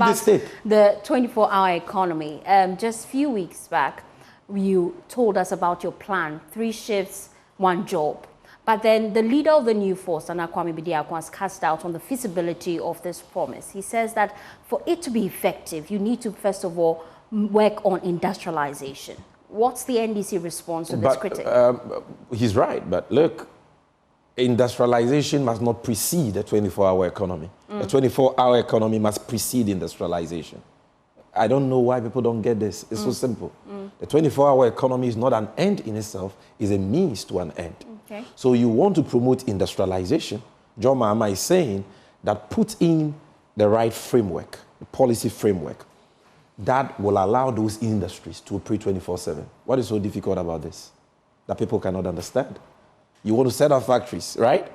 about the 24-hour economy. Just a few weeks back, you told us about your plan, 3 shifts, 1 job. But then the leader of the new force, Nana Kwame Bediako, has cast doubt on the feasibility of this promise. He says that for it to be effective, you need to, first of all, work on industrialization. What's the NDC response to this critic? He's right, but look, industrialization must not precede a 24-hour economy. A 24-hour economy must precede industrialization. I don't know why people don't get this. It's so simple. The 24-hour economy is not an end in itself, it's a means to an end. Okay. So you want to promote industrialization. John Mahama is saying that put in the right framework, the policy framework, that will allow those industries to operate 24/7. What is so difficult about this? That people cannot understand. You want to set up factories, right?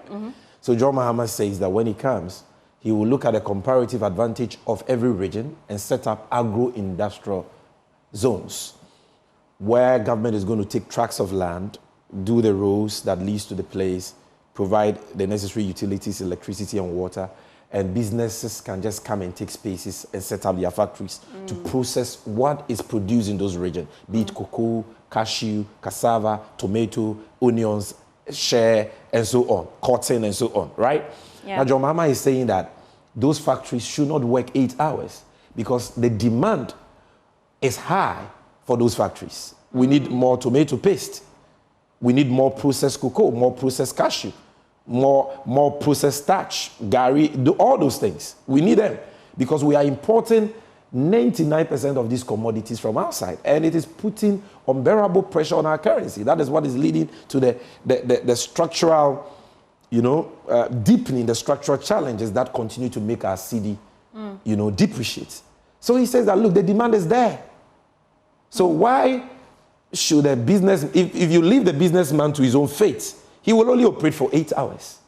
So John Mahama says that when he comes, he will look at the comparative advantage of every region and set up agro-industrial zones where government is going to take tracts of land, do the roads that leads to the place, provide the necessary utilities, electricity and water, and businesses can just come and take spaces and set up their factories to process what is produced in those regions, be it cocoa, cashew, cassava, tomato, onions, share, and so on, cotton, and so on, right? Yeah. Now, John Mahama is saying that those factories should not work 8 hours because the demand is high for those factories. We need more tomato paste. We need more processed cocoa, more processed cashew, more processed starch, gari, all those things. We need them because we are importing 99% of these commodities from outside, and it is putting unbearable pressure on our currency. That is what is leading to the structural, deepening the structural challenges that continue to make our cedi, depreciate. So he says that, look, the demand is there. So why should a business, if you leave the businessman to his own fate, he will only operate for 8 hours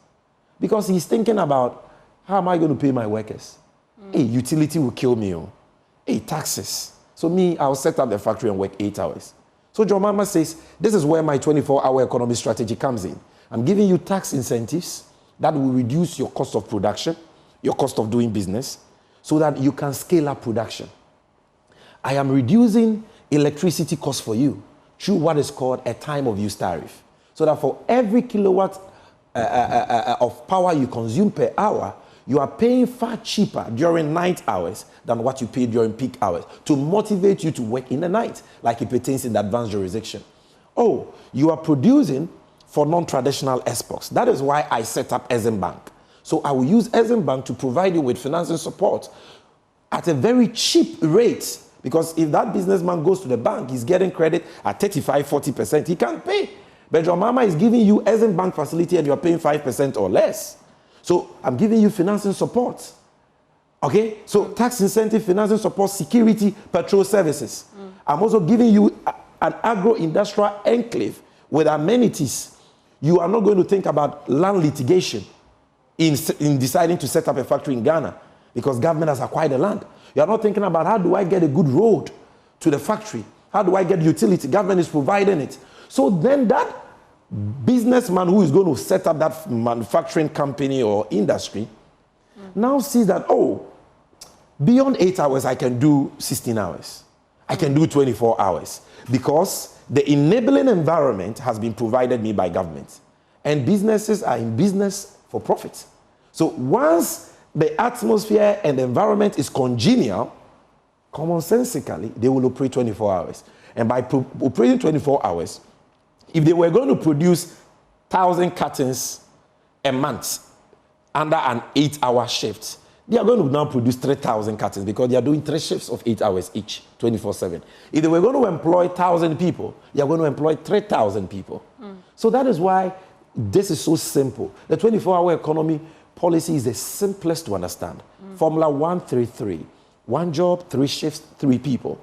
because he's thinking about, how am I going to pay my workers? Hey, utility will kill me. Hey, taxes. So I'll set up the factory and work 8 hours. So John Mahama says, this is where my 24-hour economy strategy comes in. I'm giving you tax incentives that will reduce your cost of production, your cost of doing business, so that you can scale up production. I am reducing electricity costs for you through what is called a time of use tariff. So that for every kilowatt of power you consume per hour, you are paying far cheaper during night hours than what you pay during peak hours to motivate you to work in the night, like it pertains in the advanced jurisdiction. Oh, you are producing for non-traditional exports. That is why I set up Exim Bank. So I will use Exim Bank to provide you with financing support at a very cheap rate, because if that businessman goes to the bank, he's getting credit at 35–40%. He can't pay. But your mama is giving you Exim Bank facility and you're paying 5% or less. So I'm giving you financing support. Okay? So tax incentive, financing support, security, patrol services. I'm also giving you an agro-industrial enclave with amenities. You are not going to think about land litigation in deciding to set up a factory in Ghana because government has acquired the land. You are not thinking about, how do I get a good road to the factory? How do I get utility? Government is providing it. So then that businessman who is going to set up that manufacturing company or industry now sees that, oh, beyond 8 hours, I can do 16 hours. I can do 24 hours because the enabling environment has been provided me by government. And businesses are in business for profit. So once the atmosphere and the environment is congenial, commonsensically, they will operate 24 hours. And by operating 24 hours, if they were going to produce 1,000 cartons a month under an 8-hour shift, they are going to now produce 3,000 cartons because they are doing 3 shifts of 8 hours each, 24/7. If they were going to employ 1,000 people, they are going to employ 3,000 people. So that is why this is so simple. The 24-hour economy policy is the simplest to understand. Formula 133, 1 job, 3 shifts, 3 people.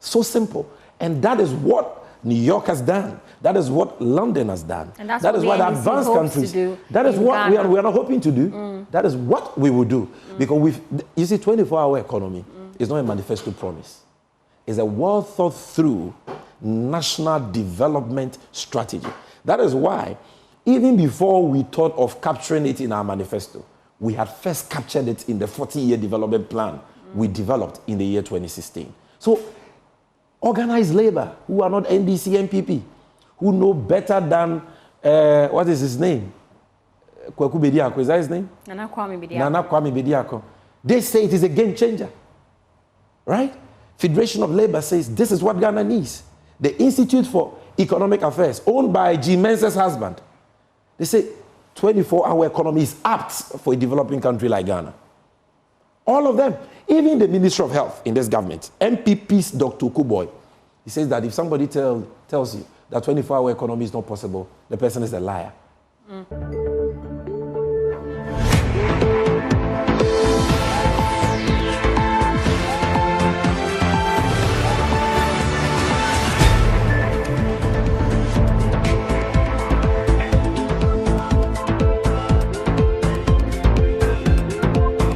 So simple. And that is what New York has done. That is what London has done. And that's that what is what the advanced countries do. That is what we are not hoping to do. That is what we will do. Because you see, 24-hour economy is not a manifesto promise. It's a well thought through national development strategy. That is why, even before we thought of capturing it in our manifesto, we had first captured it in the 40-year development plan we developed in the year 2016. So organized labor, who are not NDC MPP, who know better than, what is his name? Kwaku Bediako, is that his name? Nana Kwame Bediako. Nana Kwame Bediako. They say it is a game changer, right? Federation of Labor says this is what Ghana needs. The Institute for Economic Affairs, owned by G. Mensa's husband, they say 24-hour economy is apt for a developing country like Ghana. All of them, even the Ministry of Health in this government, MPP's Dr. Kuboy, he says that if somebody tells you that 24-hour economy is not possible, the person is a liar.